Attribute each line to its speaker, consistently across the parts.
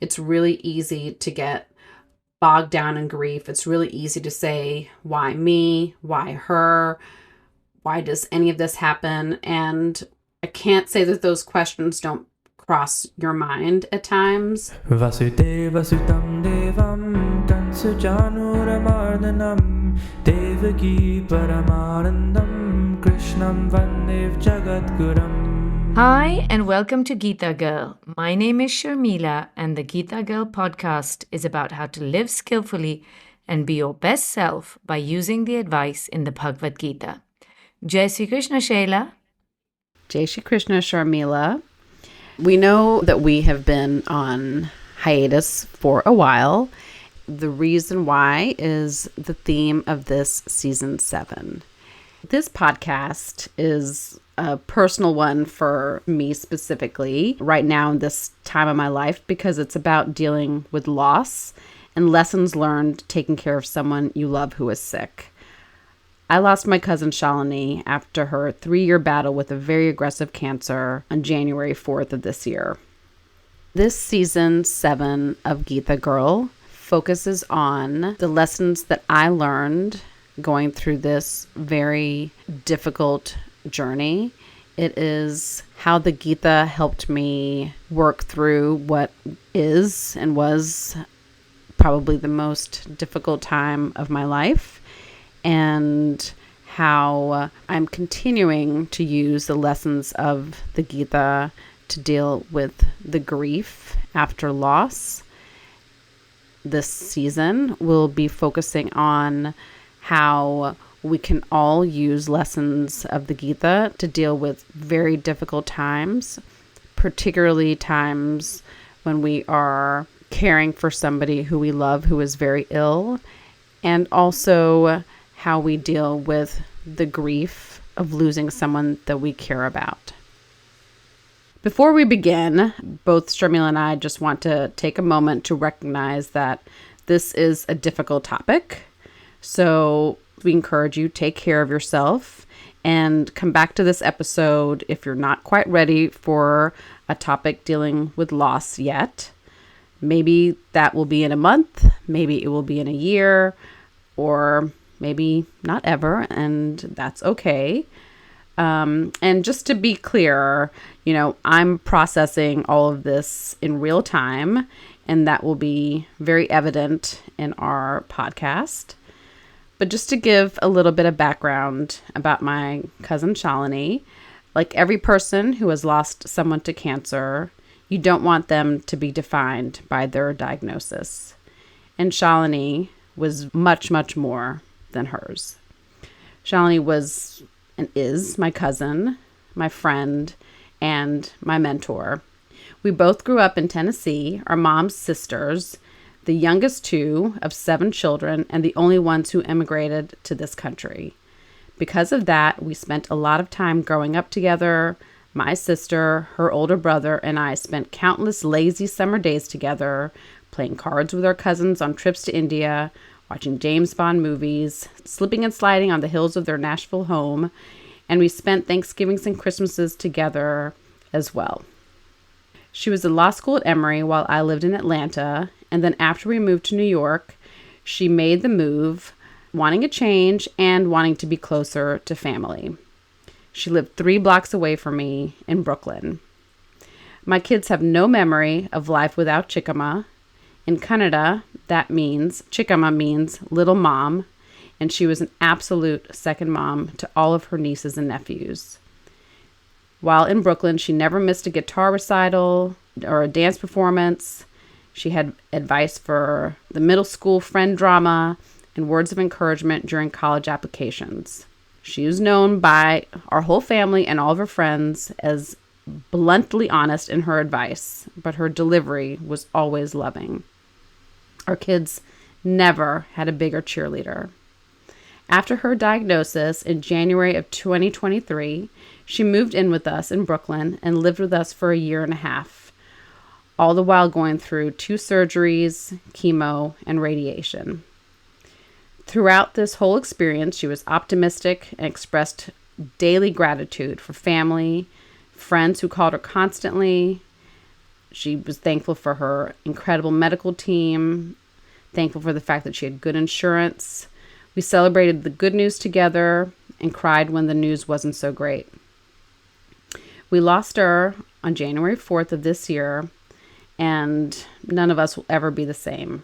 Speaker 1: It's really easy to get bogged down in grief. It's really easy to say, why me? Why her? Why does any of this happen? And I can't say that those questions don't cross your mind at times.
Speaker 2: Vasudevasutam devam Kansujanuramardanam Devaki Paramanandam Krishnam Vandev Jagadguram.
Speaker 3: Hi, and welcome to Geeta Girl. My name is Sharmila, and the Geeta Girl podcast is about how to live skillfully and be your best self by using the advice in the Bhagavad Gita. Jai Sri Krishna, Shaila.
Speaker 1: Jai Shri Krishna, Sharmila. We know that we have been on hiatus for a while. The reason why is the theme of this season 7. This podcast is a personal one for me specifically right now in this time of my life because it's about dealing with loss and lessons learned taking care of someone you love who is sick. I lost my cousin Shalini after her 3-year battle with a very aggressive cancer on January 4th of this year. This season 7 of Geeta Girl focuses on the lessons that I learned going through this very difficult journey. It is how the Gita helped me work through what is and was probably the most difficult time of my life, and how I'm continuing to use the lessons of the Gita to deal with the grief after loss. This season we'll be focusing on how we can all use lessons of the Gita to deal with very difficult times, particularly times when we are caring for somebody who we love who is very ill, and also how we deal with the grief of losing someone that we care about. Before we begin, both Sharmila and I just want to take a moment to recognize that this is a difficult topic. So we encourage you, take care of yourself and come back to this episode if you're not quite ready for a topic dealing with loss yet. Maybe that will be in a month, maybe it will be in a year, or maybe not ever, and that's okay. And just to be clear, I'm processing all of this in real time, and that will be very evident in our podcast. But just to give a little bit of background about my cousin Shalini, like every person who has lost someone to cancer, you don't want them to be defined by their diagnosis. And Shalini was much, much more than hers. Shalini was and is my cousin, my friend, and my mentor. We both grew up in Tennessee, our mom's sisters, the youngest 2 of 7 children, and the only ones who immigrated to this country. Because of that, we spent a lot of time growing up together. My sister, her older brother, and I spent countless lazy summer days together, playing cards with our cousins on trips to India, watching James Bond movies, slipping and sliding on the hills of their Nashville home, and we spent Thanksgivings and Christmases together as well. She was in law school at Emory while I lived in Atlanta, and then after we moved to New York, she made the move, wanting a change and wanting to be closer to family. She lived 3 blocks away from me in Brooklyn. My kids have no memory of life without Chickama. In Kannada, Chickama means little mom, and she was an absolute second mom to all of her nieces and nephews. While in Brooklyn, she never missed a guitar recital or a dance performance. She had advice for the middle school friend drama and words of encouragement during college applications. She was known by our whole family and all of her friends as bluntly honest in her advice, but her delivery was always loving. Our kids never had a bigger cheerleader. After her diagnosis in January of 2023, she moved in with us in Brooklyn and lived with us for a year and a half, all the while going through 2 surgeries, chemo, and radiation. Throughout this whole experience, she was optimistic and expressed daily gratitude for family, friends who called her constantly. She was thankful for her incredible medical team, thankful for the fact that she had good insurance. We celebrated the good news together and cried when the news wasn't so great. We lost her on January 4th of this year, and none of us will ever be the same.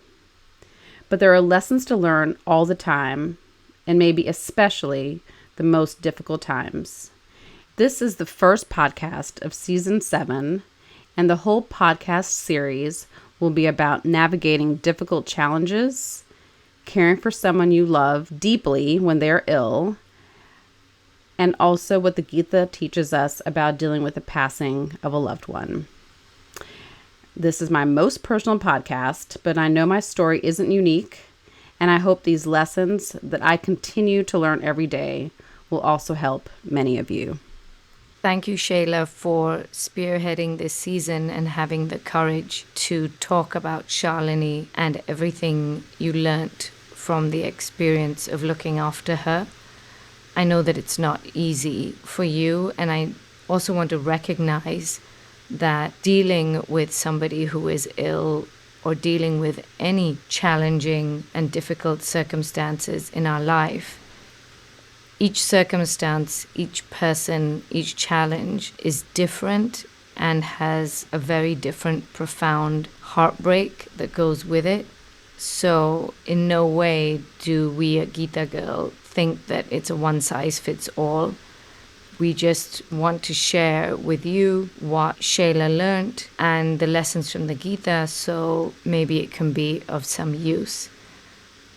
Speaker 1: But there are lessons to learn all the time, and maybe especially the most difficult times. This is the first podcast of season 7, and the whole podcast series will be about navigating difficult challenges, caring for someone you love deeply when they're ill, and also what the Geeta teaches us about dealing with the passing of a loved one. This is my most personal podcast, but I know my story isn't unique, and I hope these lessons that I continue to learn every day will also help many of you.
Speaker 3: Thank you, Shayla, for spearheading this season and having the courage to talk about Shalini and everything you learnt from the experience of looking after her. I know that it's not easy for you, and I also want to recognize that dealing with somebody who is ill or dealing with any challenging and difficult circumstances in our life, each circumstance, each person, each challenge is different and has a very different, profound heartbreak that goes with it. So in no way do we at Geeta Girl think that it's a one-size-fits-all. We just want to share with you what Shayla learned and the lessons from the Geeta, so maybe it can be of some use.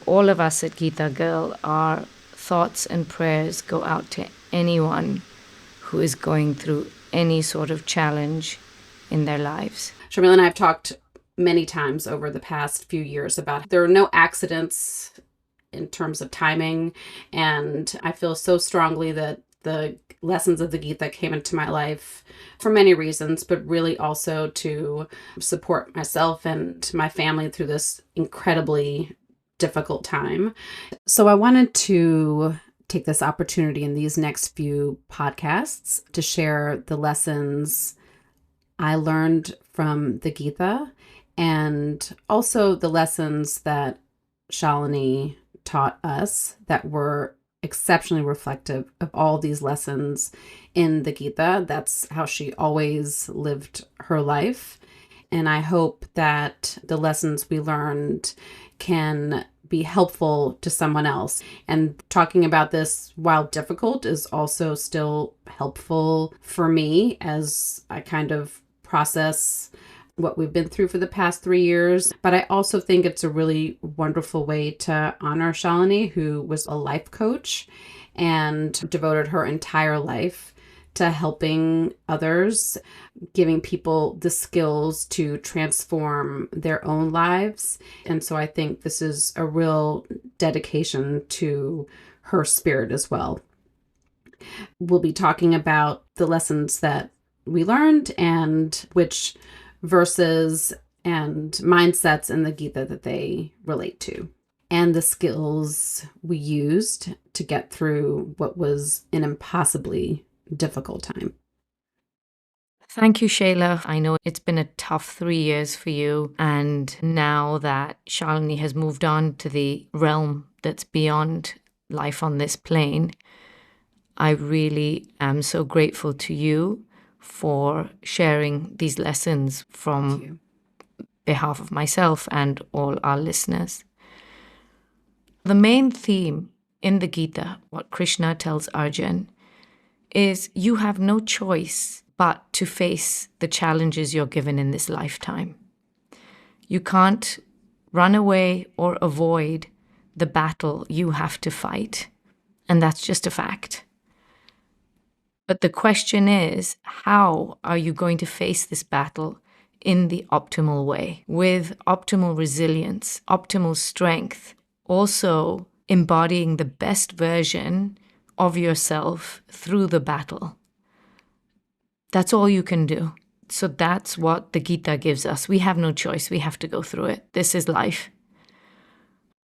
Speaker 3: All of us at Geeta Girl, our thoughts and prayers go out to anyone who is going through any sort of challenge in their lives.
Speaker 1: Sharmila and I have talked many times over the past few years about there are no accidents in terms of timing, and I feel so strongly that the lessons of the Geeta came into my life for many reasons, but really also to support myself and my family through this incredibly difficult time. So I wanted to take this opportunity in these next few podcasts to share the lessons I learned from the Geeta and also the lessons that Shalini taught us that were exceptionally reflective of all these lessons in the Geeta. That's how she always lived her life. And I hope that the lessons we learned can be helpful to someone else. And talking about this, while difficult, is also still helpful for me as I kind of process what we've been through for the past 3 years. But I also think it's a really wonderful way to honor Shalini, who was a life coach and devoted her entire life to helping others, giving people the skills to transform their own lives. And so I think this is a real dedication to her spirit as well. We'll be talking about the lessons that we learned and which verses and mindsets in the Geeta that they relate to, and the skills we used to get through what was an impossibly difficult time.
Speaker 3: Thank you, Shayla. I know it's been a tough 3 years for you, and now that Shalini has moved on to the realm that's beyond life on this plane, I really am so grateful to you for sharing these lessons from behalf of myself and all our listeners. The main theme in the Geeta, what Krishna tells Arjun, is you have no choice but to face the challenges you're given in this lifetime. You can't run away or avoid the battle you have to fight, and that's just a fact. But the question is, how are you going to face this battle in the optimal way, with optimal resilience, optimal strength, also embodying the best version of yourself through the battle? That's all you can do. So that's what the Geeta gives us. We have no choice. We have to go through it. This is life.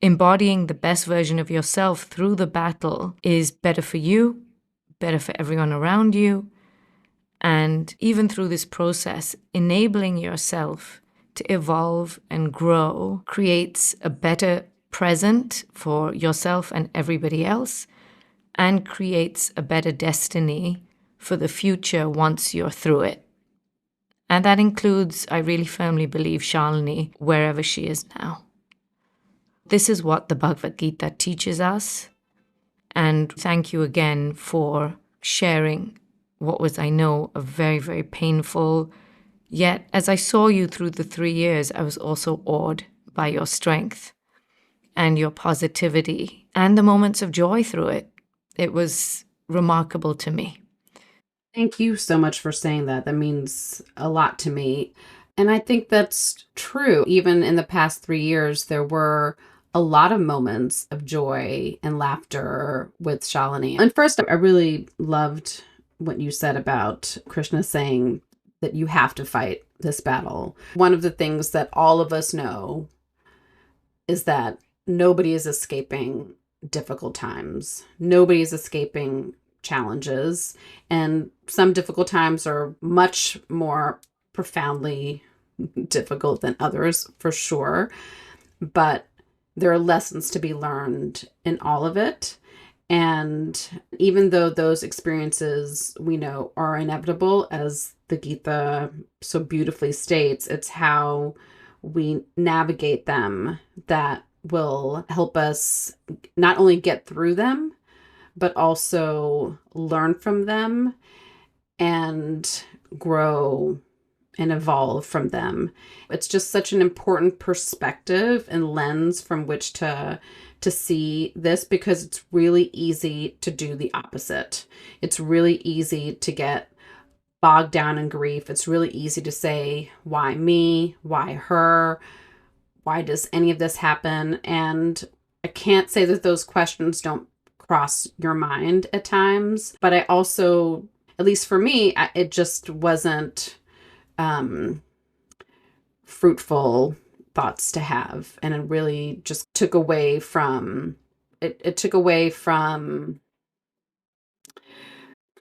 Speaker 3: Embodying the best version of yourself through the battle is better for you, better for everyone around you, And even through this process, enabling yourself to evolve and grow creates a better present for yourself and everybody else, and creates a better destiny for the future once you're through it. And that includes, I really firmly believe, Shalini, wherever she is now. This is what the Bhagavad Gita teaches us. And thank you again for sharing what was, I know, a very, very painful. Yet, as I saw you through the 3 years, I was also awed by your strength and your positivity and the moments of joy through it. It was remarkable to me.
Speaker 1: Thank you so much for saying that. That means a lot to me. And I think that's true. Even in the past 3 years, there were a lot of moments of joy and laughter with Shalini. And first, I really loved what you said about Krishna saying that you have to fight this battle. One of the things that all of us know is that nobody is escaping difficult times. Nobody is escaping challenges. And some difficult times are much more profoundly difficult than others, for sure. But there are lessons to be learned in all of it. And even though those experiences we know are inevitable, as the Gita so beautifully states, it's how we navigate them that will help us not only get through them, but also learn from them and grow and evolve from them. It's just such an important perspective and lens from which to see this, because it's really easy to do the opposite. It's really easy to get bogged down in grief. It's really easy to say, why me? Why her? Why does any of this happen? And I can't say that those questions don't cross your mind at times, but I also, at least for me, it just wasn't fruitful thoughts to have. And it really just took away from, it took away from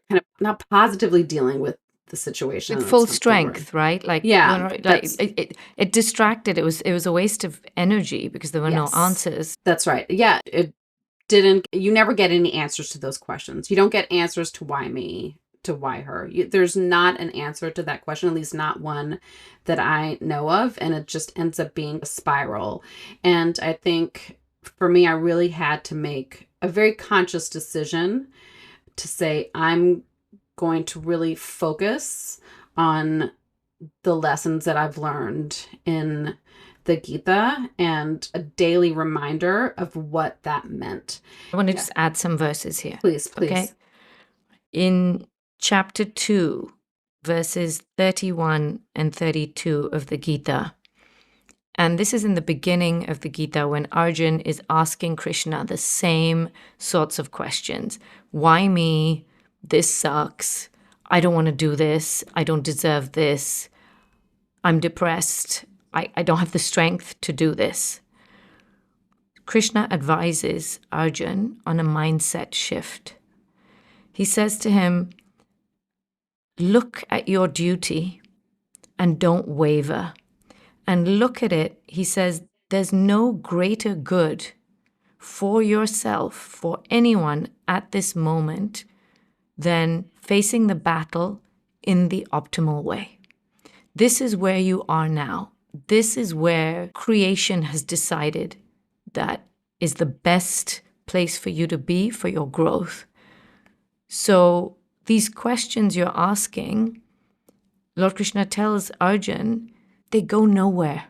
Speaker 1: kind of not positively dealing with the situation.
Speaker 3: With full strength, right? Like,
Speaker 1: yeah,
Speaker 3: it distracted. It was a waste of energy because there were no answers.
Speaker 1: That's right. Yeah, you never get any answers to those questions. You don't get answers to why me, to why her. There's not an answer to that question, at least not one that I know of. And it just ends up being a spiral. And I think for me, I really had to make a very conscious decision to say, I'm going to really focus on the lessons that I've learned in the Gita and a daily reminder of what that meant.
Speaker 3: I want to just add some verses here.
Speaker 1: Please.
Speaker 3: Okay. In chapter 2, verses 31 and 32 of the Gita, and this is in the beginning of the Gita when Arjun is asking Krishna the same sorts of questions. Why me? This sucks. I don't want to do this. I don't deserve this. I'm depressed. I don't have the strength to do this. Krishna advises Arjun on a mindset shift. He says to him, look at your duty and don't waver. And look at it, he says, there's no greater good for yourself, for anyone at this moment, than facing the battle in the optimal way. This is where you are now. This is where creation has decided that is the best place for you to be for your growth. So these questions you're asking, Lord Krishna tells Arjun, they go nowhere.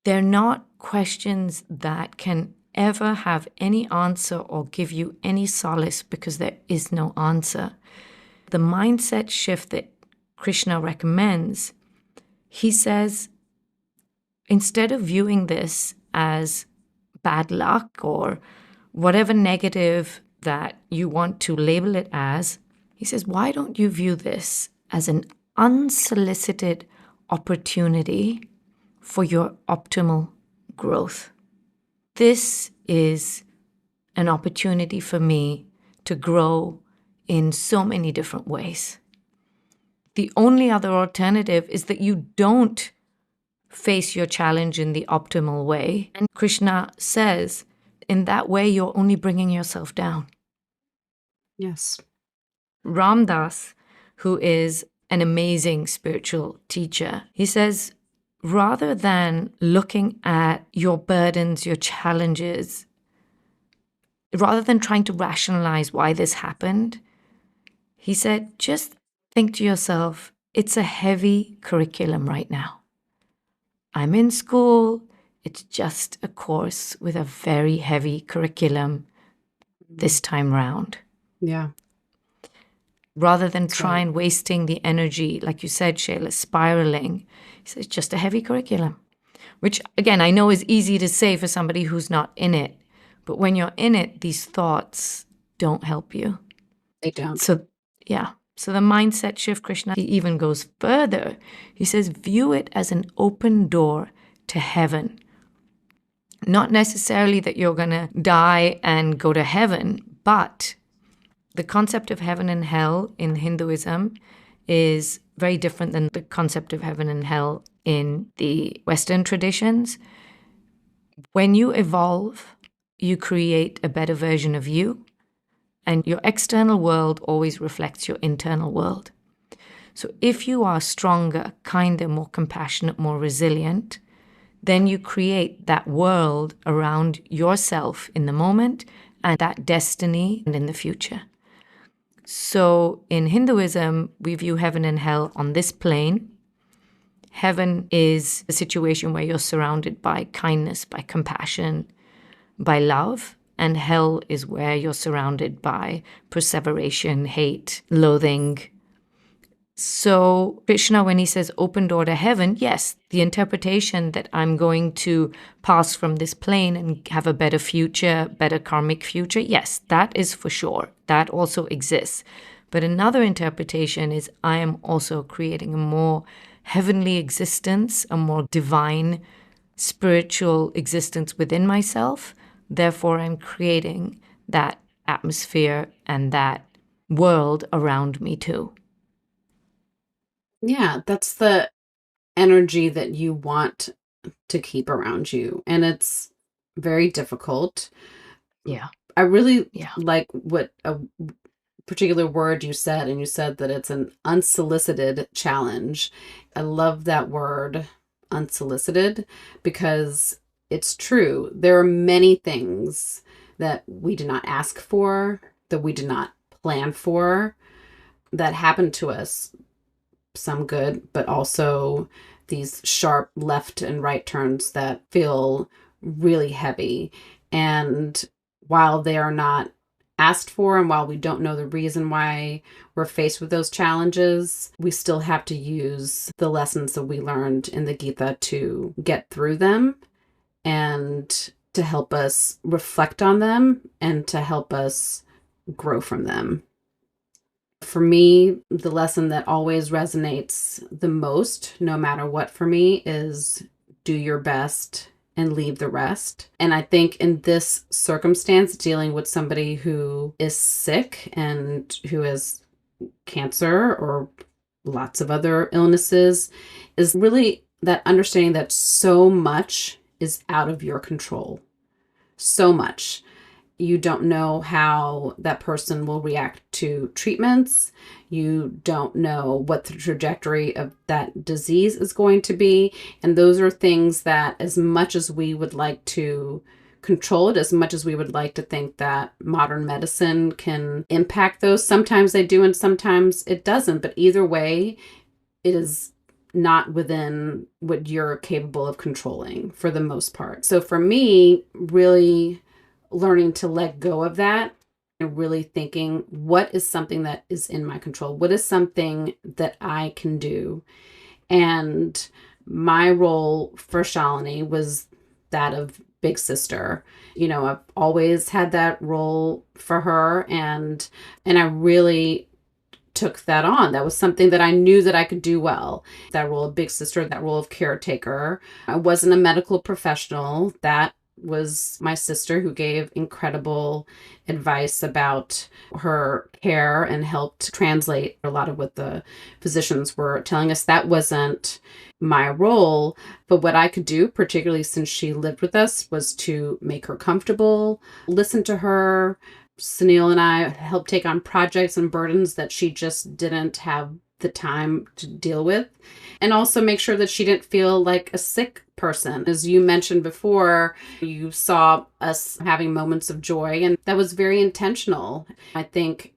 Speaker 3: They're not questions that can ever have any answer or give you any solace because there is no answer. The mindset shift that Krishna recommends, he says, instead of viewing this as bad luck or whatever negative that you want to label it as, he says, why don't you view this as an unsolicited opportunity for your optimal growth? This is an opportunity for me to grow in so many different ways. the only other alternative is that you don't face your challenge in the optimal way. And Krishna says, in that way, you're only bringing yourself down.
Speaker 1: Yes.
Speaker 3: Ram Dass, who is an amazing spiritual teacher, he says, rather than looking at your burdens, your challenges, rather than trying to rationalize why this happened, he said, just think to yourself, it's a heavy curriculum right now. I'm in school. It's just a course with a very heavy curriculum this time round.
Speaker 1: Yeah.
Speaker 3: Rather than try and wasting the energy, like you said, Shayla, spiraling, he says, it's just a heavy curriculum. Which, again, I know is easy to say for somebody who's not in it. But when you're in it, these thoughts don't help you.
Speaker 1: They don't.
Speaker 3: So, yeah. So the mindset shift, Krishna, he even goes further. He says, view it as an open door to heaven. Not necessarily that you're going to die and go to heaven, but the concept of heaven and hell in Hinduism is very different than the concept of heaven and hell in the Western traditions. When you evolve, you create a better version of you, and your external world always reflects your internal world. So if you are stronger, kinder, more compassionate, more resilient, then you create that world around yourself in the moment and that destiny in the future. So in Hinduism, we view heaven and hell on this plane. Heaven is a situation where you're surrounded by kindness, by compassion, by love. And hell is where you're surrounded by perseveration, hate, loathing. So Krishna, when he says open door to heaven, yes, the interpretation that I'm going to pass from this plane and have a better future, better karmic future, yes, that is for sure. That also exists. But another interpretation is I am also creating a more heavenly existence, a more divine spiritual existence within myself. Therefore, I'm creating that atmosphere and that world around me too.
Speaker 1: Yeah, that's the energy that you want to keep around you. And it's very difficult.
Speaker 3: Yeah.
Speaker 1: I really
Speaker 3: Yeah.
Speaker 1: like what a particular word you said, and you said that it's an unsolicited challenge. I love that word, unsolicited, because it's true. There are many things that we did not ask for, that we did not plan for, that happened to us. Some good, but also these sharp left and right turns that feel really heavy. And while they are not asked for, and while we don't know the reason why we're faced with those challenges, we still have to use the lessons that we learned in the Gita to get through them and to help us reflect on them and to help us grow from them. For me, the lesson that always resonates the most, no matter what for me, is do your best and leave the rest. And I think in this circumstance, dealing with somebody who is sick and who has cancer or lots of other illnesses, is really that understanding that so much is out of your control. So much. You don't know how that person will react to treatments. You don't know what the trajectory of that disease is going to be. And those are things that, as much as we would like to control it, as much as we would like to think that modern medicine can impact those, sometimes they do and sometimes it doesn't. But either way, it is not within what you're capable of controlling for the most part. So for me, really learning to let go of that and really thinking, what is something that is in my control? What is something that I can do? And my role for Shalini was that of big sister. You know, I've always had that role for her, and I really took that on. That was something that I knew that I could do well. That role of big sister, that role of caretaker. I wasn't a medical professional. That was my sister, who gave incredible advice about her care and helped translate a lot of what the physicians were telling us. That wasn't my role, but what I could do, particularly since she lived with us, was to make her comfortable, listen to her. Sunil and I helped take on projects and burdens that she just didn't have the time to deal with, and also make sure that she didn't feel like a sick person. As you mentioned before, you saw us having moments of joy, and that was very intentional. I think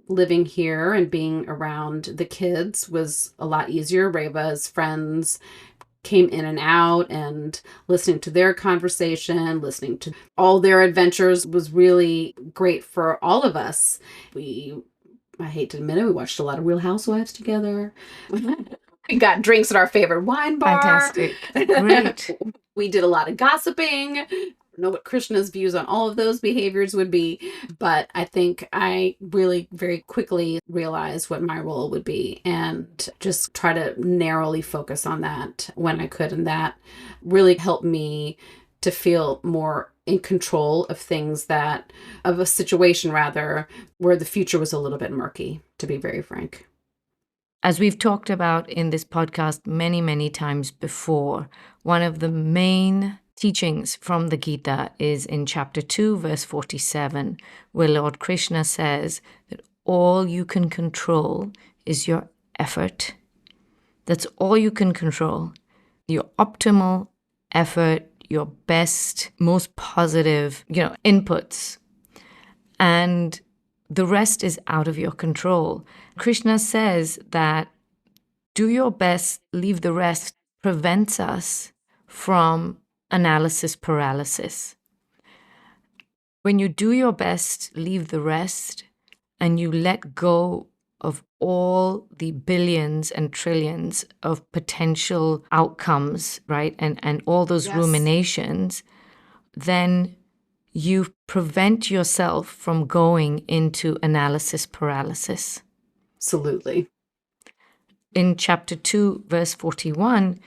Speaker 1: living here and being around the kids was a lot easier. Reva's friends came in and out, and listening to their conversation, listening to all their adventures was really great for all of us. I hate to admit it, we watched a lot of Real Housewives together. We got drinks at our favorite wine bar.
Speaker 3: Fantastic. Great.
Speaker 1: We did a lot of gossiping. I don't know what Krishna's views on all of those behaviors would be, but I think I really very quickly realized what my role would be and just try to narrowly focus on that when I could. And that really helped me to feel more in control of of a situation rather, where the future was a little bit murky, to be very frank.
Speaker 3: As we've talked about in this podcast many, many times before, one of the main teachings from the Gita is in chapter 2, verse 47, where Lord Krishna says that all you can control is your effort. That's all you can control. Your optimal effort, your best, most positive, inputs. And the rest is out of your control. Krishna says that do your best, leave the rest, prevents us from analysis paralysis. When you do your best, leave the rest, and you let go of all the billions and trillions of potential outcomes, right? And all those ruminations, then you prevent yourself from going into analysis paralysis.
Speaker 1: Absolutely.
Speaker 3: In chapter 2, verse 41,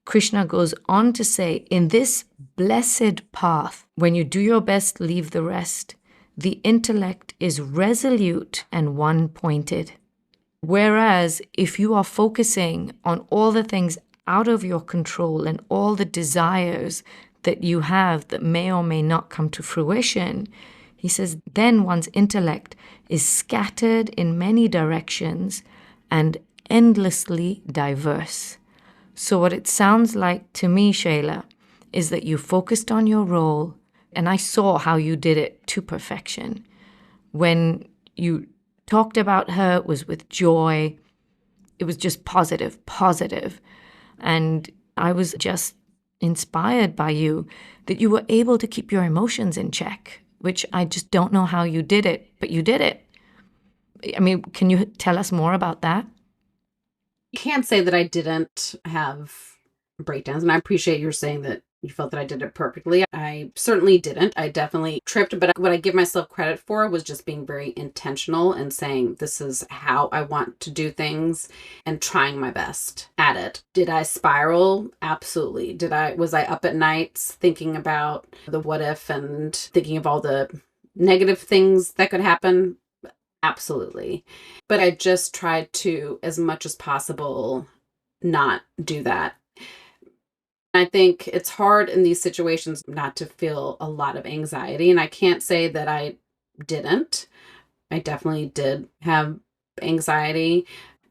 Speaker 3: Krishna goes on to say, in this blessed path, when you do your best, leave the rest, the intellect is resolute and one-pointed. Whereas if you are focusing on all the things out of your control and all the desires that you have that may or may not come to fruition, he says, then one's intellect is scattered in many directions and endlessly diverse. So what it sounds like to me, Shayla, is that you focused on your role, and I saw how you did it to perfection. When you talked about her, it was with joy. It was just positive. And I was just inspired by you that you were able to keep your emotions in check, which I just don't know how you did it, but you did it. I mean, can you tell us more about that?
Speaker 1: You can't say that I didn't have breakdowns, and I appreciate your saying that you felt that I did it perfectly. I certainly didn't. I definitely tripped, but what I give myself credit for was just being very intentional and saying, this is how I want to do things, and trying my best at it. Did I spiral? Absolutely. Was I up at nights thinking about the what if and thinking of all the negative things that could happen? Absolutely. But I just tried to, as much as possible, not do that. I think it's hard in these situations not to feel a lot of anxiety. And I can't say that I didn't. I definitely did have anxiety.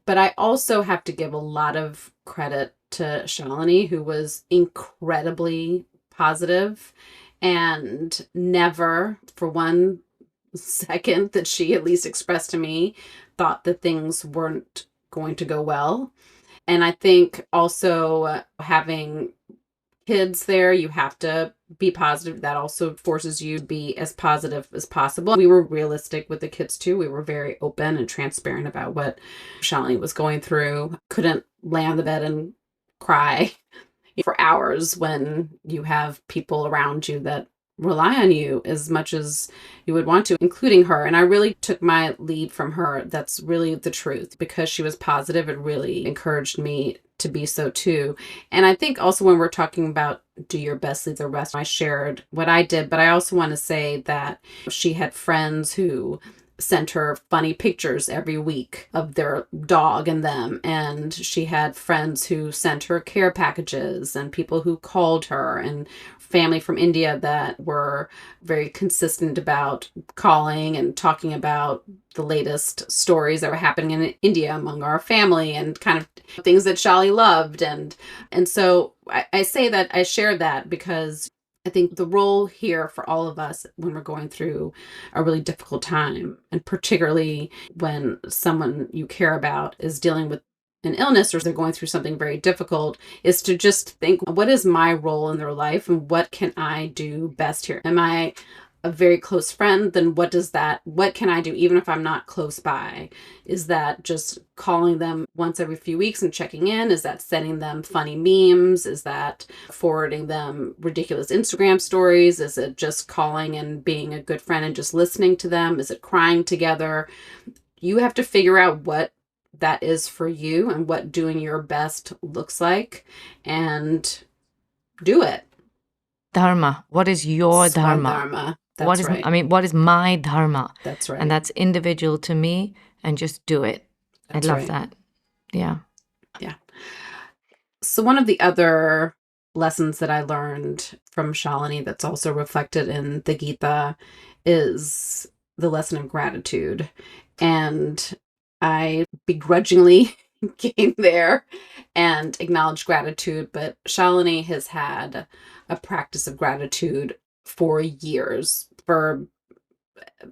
Speaker 1: But I also have to give a lot of credit to Shalini, who was incredibly positive and never, for one second that she at least expressed to me, thought that things weren't going to go well. And I think also having kids there, you have to be positive. That also forces you to be as positive as possible. We were realistic with the kids too. We were very open and transparent about what Shalini was going through. Couldn't lay on the bed and cry for hours when you have people around you that rely on you as much as you would want to, including her. And I really took my lead from her. That's really the truth. Because she was positive, it really encouraged me to be so too. And I think also when we're talking about do your best, leave the rest, I shared what I did, but I also want to say that she had friends who sent her funny pictures every week of their dog and them. And she had friends who sent her care packages and people who called her and family from India that were very consistent about calling and talking about the latest stories that were happening in India among our family and kind of things that Shali loved. And so I say that I share that because I think the role here for all of us when we're going through a really difficult time, and particularly when someone you care about is dealing with an illness or they're going through something very difficult, is to just think, what is my role in their life and what can I do best here? Am I a very close friend? Then what can I do even if I'm not close by? Is that just calling them once every few weeks and checking in? Is that sending them funny memes? Is that forwarding them ridiculous Instagram stories? Is it just calling and being a good friend and just listening to them? Is it crying together? You have to figure out what that is for you and what doing your best looks like and do it.
Speaker 3: Dharma. What is your dharma?
Speaker 1: Dharma. That's right.
Speaker 3: What is my dharma?
Speaker 1: That's right.
Speaker 3: And that's individual to me, and just do it.
Speaker 1: That's
Speaker 3: I love
Speaker 1: right.
Speaker 3: that. Yeah.
Speaker 1: Yeah. So one of the other lessons that I learned from Shalini that's also reflected in the Gita is the lesson of gratitude. And I begrudgingly came there and acknowledged gratitude, but Shalini has had a practice of gratitude for years, for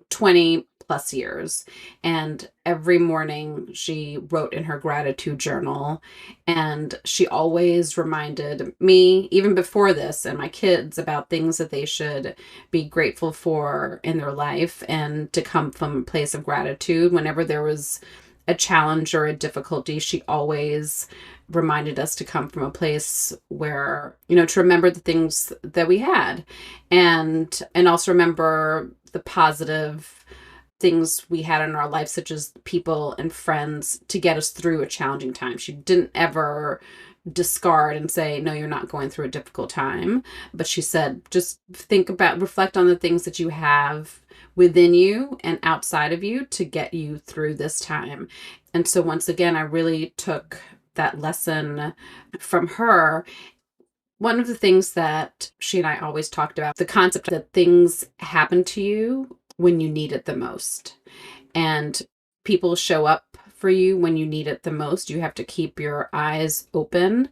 Speaker 1: 20 plus years. And every morning she wrote in her gratitude journal, and she always reminded me, even before this, and my kids about things that they should be grateful for in their life and to come from a place of gratitude. Whenever there was a challenge or a difficulty, she always reminded us to come from a place where, to remember the things that we had and also remember the positive things we had in our life, such as people and friends to get us through a challenging time. She didn't ever discard and say, no, you're not going through a difficult time. But she said, just reflect on the things that you have within you and outside of you to get you through this time. And so once again, I really took that lesson from her. One of the things that she and I always talked about, the concept that things happen to you when you need it the most. And people show up for you when you need it the most. You have to keep your eyes open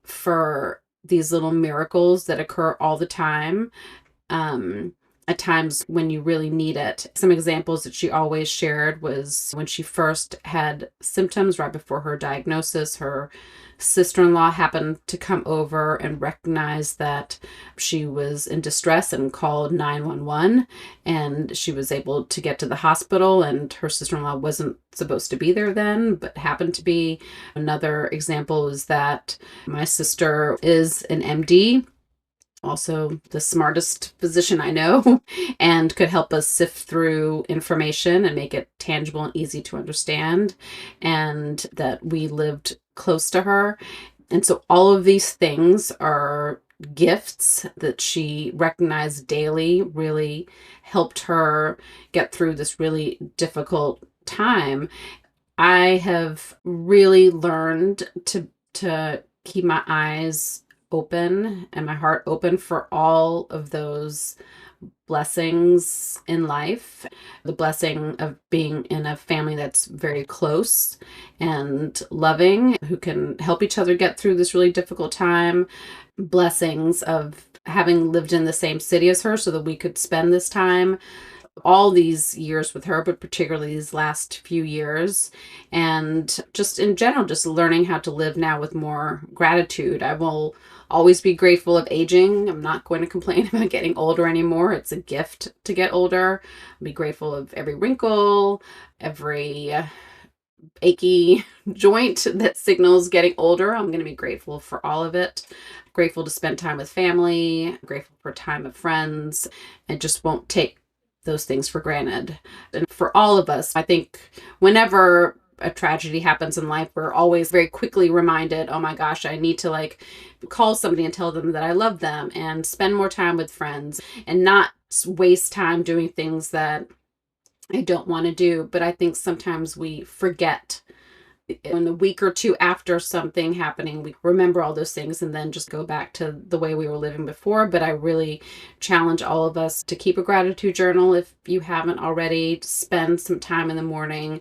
Speaker 1: for these little miracles that occur all the time. At times when you really need it. Some examples that she always shared was when she first had symptoms right before her diagnosis, her sister-in-law happened to come over and recognize that she was in distress and called 911, and she was able to get to the hospital, and her sister-in-law wasn't supposed to be there then, but happened to be. Another example is that my sister is an MD, also the smartest physician I know, and could help us sift through information and make it tangible and easy to understand, and that we lived close to her. And so all of these things are gifts that she recognized daily, really helped her get through this really difficult time. I have really learned to keep my eyes open and my heart open for all of those blessings in life. The blessing of being in a family that's very close and loving, who can help each other get through this really difficult time. Blessings of having lived in the same city as her so that we could spend this time all these years with her, but particularly these last few years. And just in general, just learning how to live now with more gratitude. I will always be grateful of aging. I'm not going to complain about getting older anymore. It's a gift to get older. I'll be grateful of every wrinkle, every achy joint that signals getting older. I'm going to be grateful for all of it. Grateful to spend time with family, grateful for time with friends, and just won't take those things for granted. And for all of us, I think whenever a tragedy happens in life, we're always very quickly reminded, oh my gosh, I need to like call somebody and tell them that I love them and spend more time with friends and not waste time doing things that I don't want to do. But I think sometimes we forget in the week or two after something happening, we remember all those things and then just go back to the way we were living before. But I really challenge all of us to keep a gratitude journal if you haven't already. Spend some time in the morning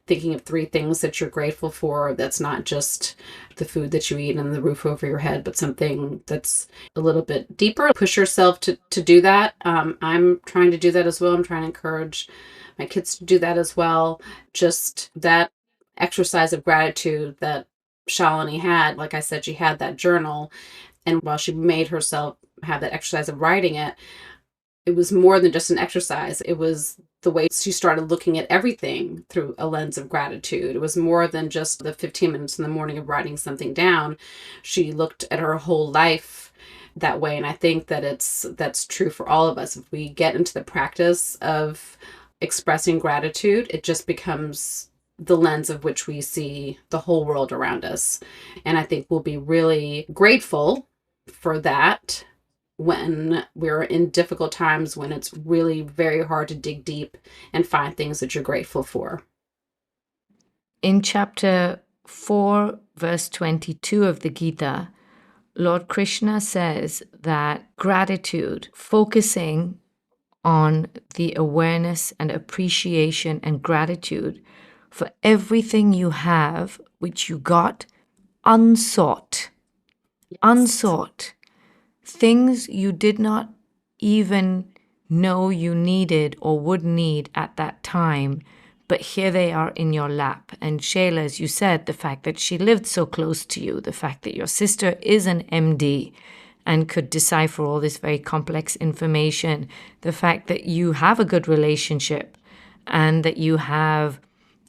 Speaker 1: thinking of 3 things that you're grateful for. That's not just the food that you eat and the roof over your head, but something that's a little bit deeper. Push yourself to do that. I'm trying to do that as well. I'm trying to encourage my kids to do that as well. Just that exercise of gratitude that Shalini had. Like I said, she had that journal, and while she made herself have that exercise of writing it, it was more than just an exercise. It was the way she started looking at everything through a lens of gratitude. It was more than just the 15 minutes in the morning of writing something down. She looked at her whole life that way, and I think that that's true for all of us. If we get into the practice of expressing gratitude, it just becomes the lens of which we see the whole world around us. And I think we'll be really grateful for that when we're in difficult times, when it's really very hard to dig deep and find things that you're grateful for.
Speaker 3: In chapter 4, verse 22 of the Gita, Lord Krishna says that gratitude, focusing on the awareness and appreciation and gratitude for everything you have, which you got unsought.
Speaker 1: Yes.
Speaker 3: Unsought. Things you did not even know you needed or would need at that time, but here they are in your lap. And Shayla, as you said, the fact that she lived so close to you, the fact that your sister is an MD and could decipher all this very complex information, the fact that you have a good relationship and that you have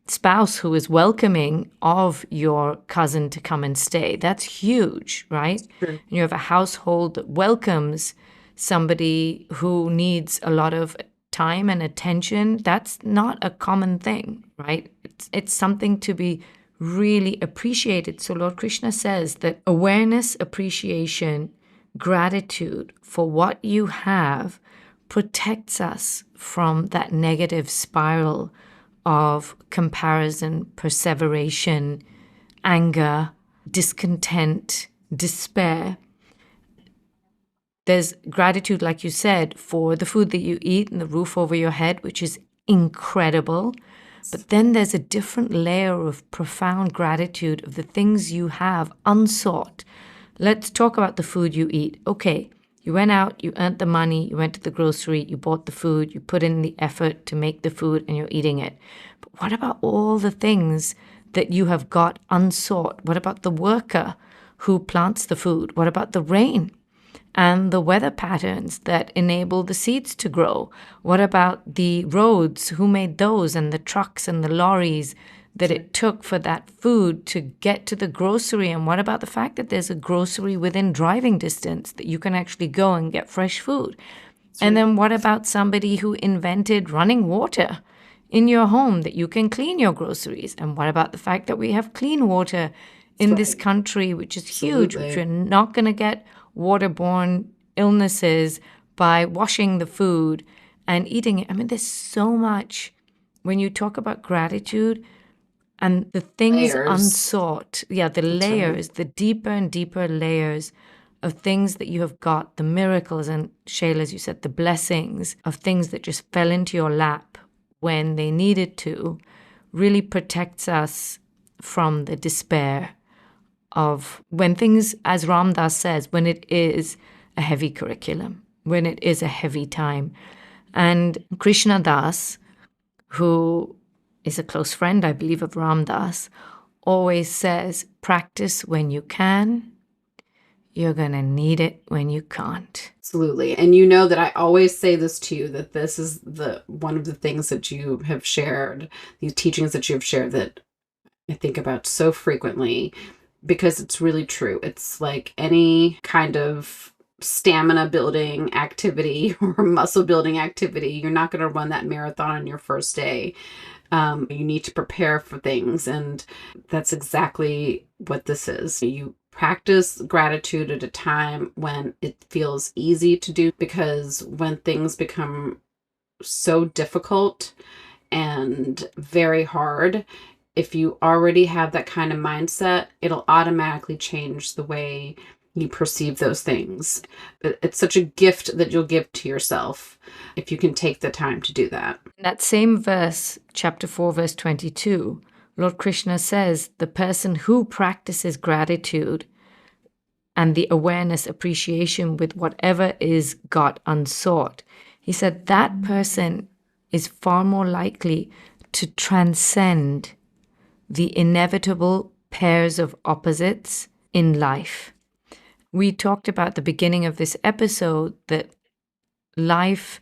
Speaker 3: spouse who is welcoming of your cousin to come and stay. That's huge, right?
Speaker 1: True.
Speaker 3: And you have a household that welcomes somebody who needs a lot of time and attention. That's not a common thing, right? It's something to be really appreciated. So Lord Krishna says that awareness, appreciation, gratitude for what you have protects us from that negative spiral of comparison, perseveration, anger, discontent, despair. There's gratitude, like you said, for the food that you eat and the roof over your head, which is incredible. But then there's a different layer of profound gratitude of the things you have unsought. Let's talk about the food you eat. Okay, you went out, you earned the money, you went to the grocery, you bought the food, you put in the effort to make the food, and you're eating it. But what about all the things that you have got unsought? What about the worker who plants the food? What about the rain and the weather patterns that enable the seeds to grow? What about the roads? Who made those? And the trucks and the lorries that it took for that food to get to the grocery? And what about the fact that there's a grocery within driving distance that you can actually go and get fresh food? And then what about somebody who invented running water in your home that you can clean your groceries? And what about the fact that we have clean water in this country, which is huge, which we're not going to get waterborne illnesses by washing the food and eating it? I mean, there's so much when you talk about gratitude. And the things unsought, the layers, the deeper and deeper layers of things that you have got, the miracles, and Shayla, as you said, the blessings of things that just fell into your lap when they needed to, really protects us from the despair of when things, as Ram Dass says, when it is a heavy curriculum, when it is a heavy time. And Krishna Das, who is a close friend, I believe, of Ram Dass, always says, practice when you can. You're going to need it when you can't.
Speaker 1: Absolutely. And you know that I always say this to you, that this is one of the things that you have shared, these teachings that you have shared that I think about so frequently, because it's really true. It's like any kind of stamina building activity or muscle building activity. You're not going to run that marathon on your first day. You need to prepare for things. And that's exactly what this is. You practice gratitude at a time when it feels easy to do, because when things become so difficult and very hard, if you already have that kind of mindset, it'll automatically change the way you perceive those things. It's such a gift that you'll give to yourself if you can take the time to do that.
Speaker 3: In that same verse, chapter 4, verse 22, Lord Krishna says, the person who practices gratitude and the awareness, appreciation with whatever is got unsought, he said that person is far more likely to transcend the inevitable pairs of opposites in life. We talked about at the beginning of this episode that life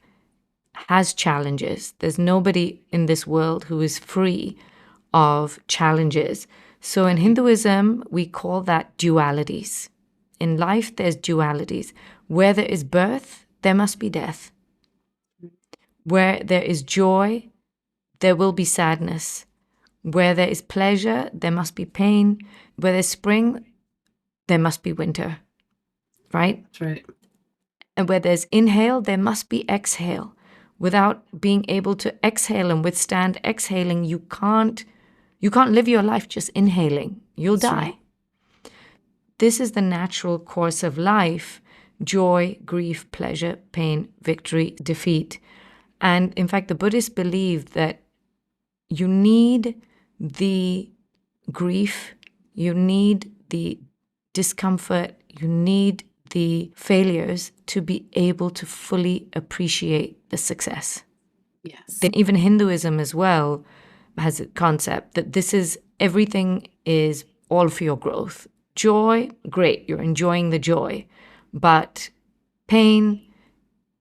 Speaker 3: has challenges. There's nobody in this world who is free of challenges. So in Hinduism, we call that dualities. In life, there's dualities. Where there is birth, there must be death. Where there is joy, there will be sadness. Where there is pleasure, there must be pain. Where there's spring, there must be winter. Right?
Speaker 1: That's right.
Speaker 3: And where there's inhale, there must be exhale. Without being able to exhale and withstand exhaling, you can't live your life just inhaling. You'll die.
Speaker 1: Right.
Speaker 3: This is the natural course of life: joy, grief, pleasure, pain, victory, defeat. And in fact, the Buddhists believe that you need the grief, you need the discomfort, you need the failures to be able to fully appreciate the success.
Speaker 1: Yes.
Speaker 3: Then even Hinduism as well has a concept that this is, everything is all for your growth. Joy, great, you're enjoying the joy. But pain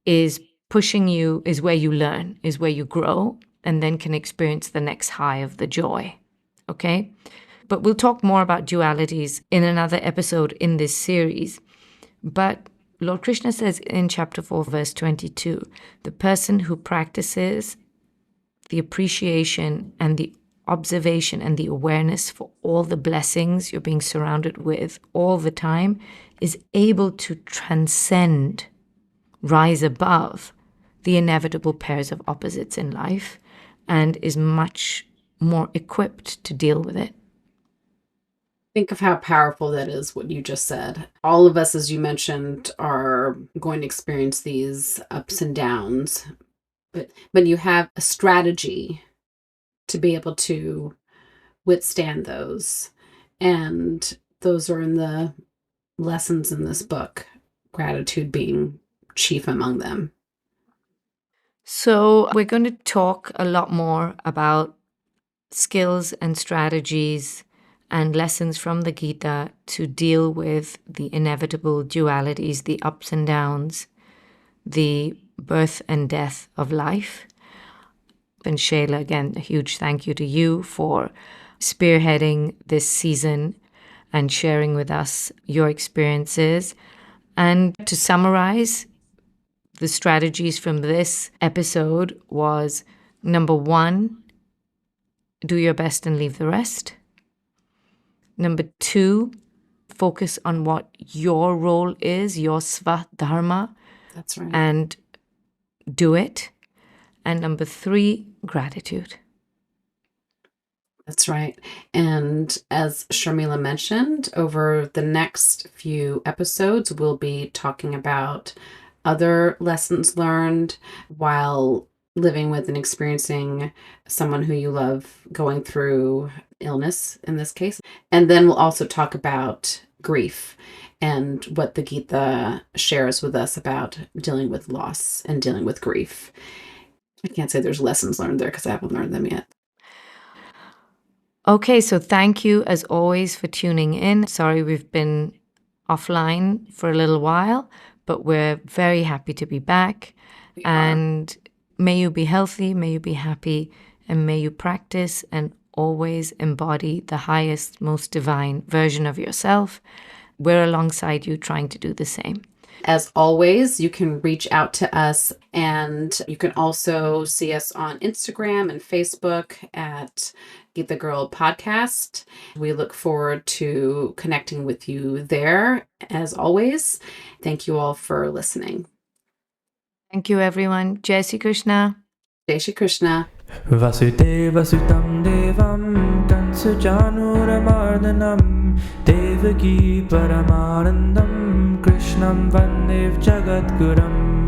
Speaker 3: is pushing you, is where you learn, is where you grow, and then can experience the next high of the joy. Okay? But we'll talk more about dualities in another episode in this series. But Lord Krishna says in chapter 4, verse 22, the person who practices the appreciation and the observation and the awareness for all the blessings you're being surrounded with all the time is able to transcend, rise above the inevitable pairs of opposites in life, and is much more equipped to deal with it.
Speaker 1: Think of how powerful that is, what you just said. All of us, as you mentioned, are going to experience these ups and downs, but you have a strategy to be able to withstand those. And those are in the lessons in this book, gratitude being chief among them.
Speaker 3: So we're going to talk a lot more about skills and strategies and lessons from the Gita to deal with the inevitable dualities, the ups and downs, the birth and death of life. And Shayla, again, a huge thank you to you for spearheading this season and sharing with us your experiences. And to summarize, the strategies from this episode was: number 1, do your best and leave the rest. Number 2, focus on what your role is, your swadharma.
Speaker 1: That's right.
Speaker 3: And do it. And number 3, gratitude.
Speaker 1: That's right. And as Sharmila mentioned, over the next few episodes, we'll be talking about other lessons learned while living with and experiencing someone who you love going through illness, in this case. And then we'll also talk about grief and what the Gita shares with us about dealing with loss and dealing with grief. I can't say there's lessons learned there because I haven't learned them yet.
Speaker 3: Okay, so thank you as always for tuning in. Sorry we've been offline for a little while, but we're very happy to be back. And may you be healthy, may you be happy, and may you practice and always embody the highest, most divine version of yourself. We're alongside you trying to do the same.
Speaker 1: As always, you can reach out to us, and you can also see us on Instagram and Facebook at Get the Girl Podcast. We look forward to connecting with you there. As always, thank you all for listening.
Speaker 3: Thank you, everyone. Jai Shri Krishna.
Speaker 1: Jai Shri Krishna.
Speaker 2: Vasudeva Sutam Devam Kansujanuramardanam Devaki Paramanandam Krishnam Vandev Jagadguram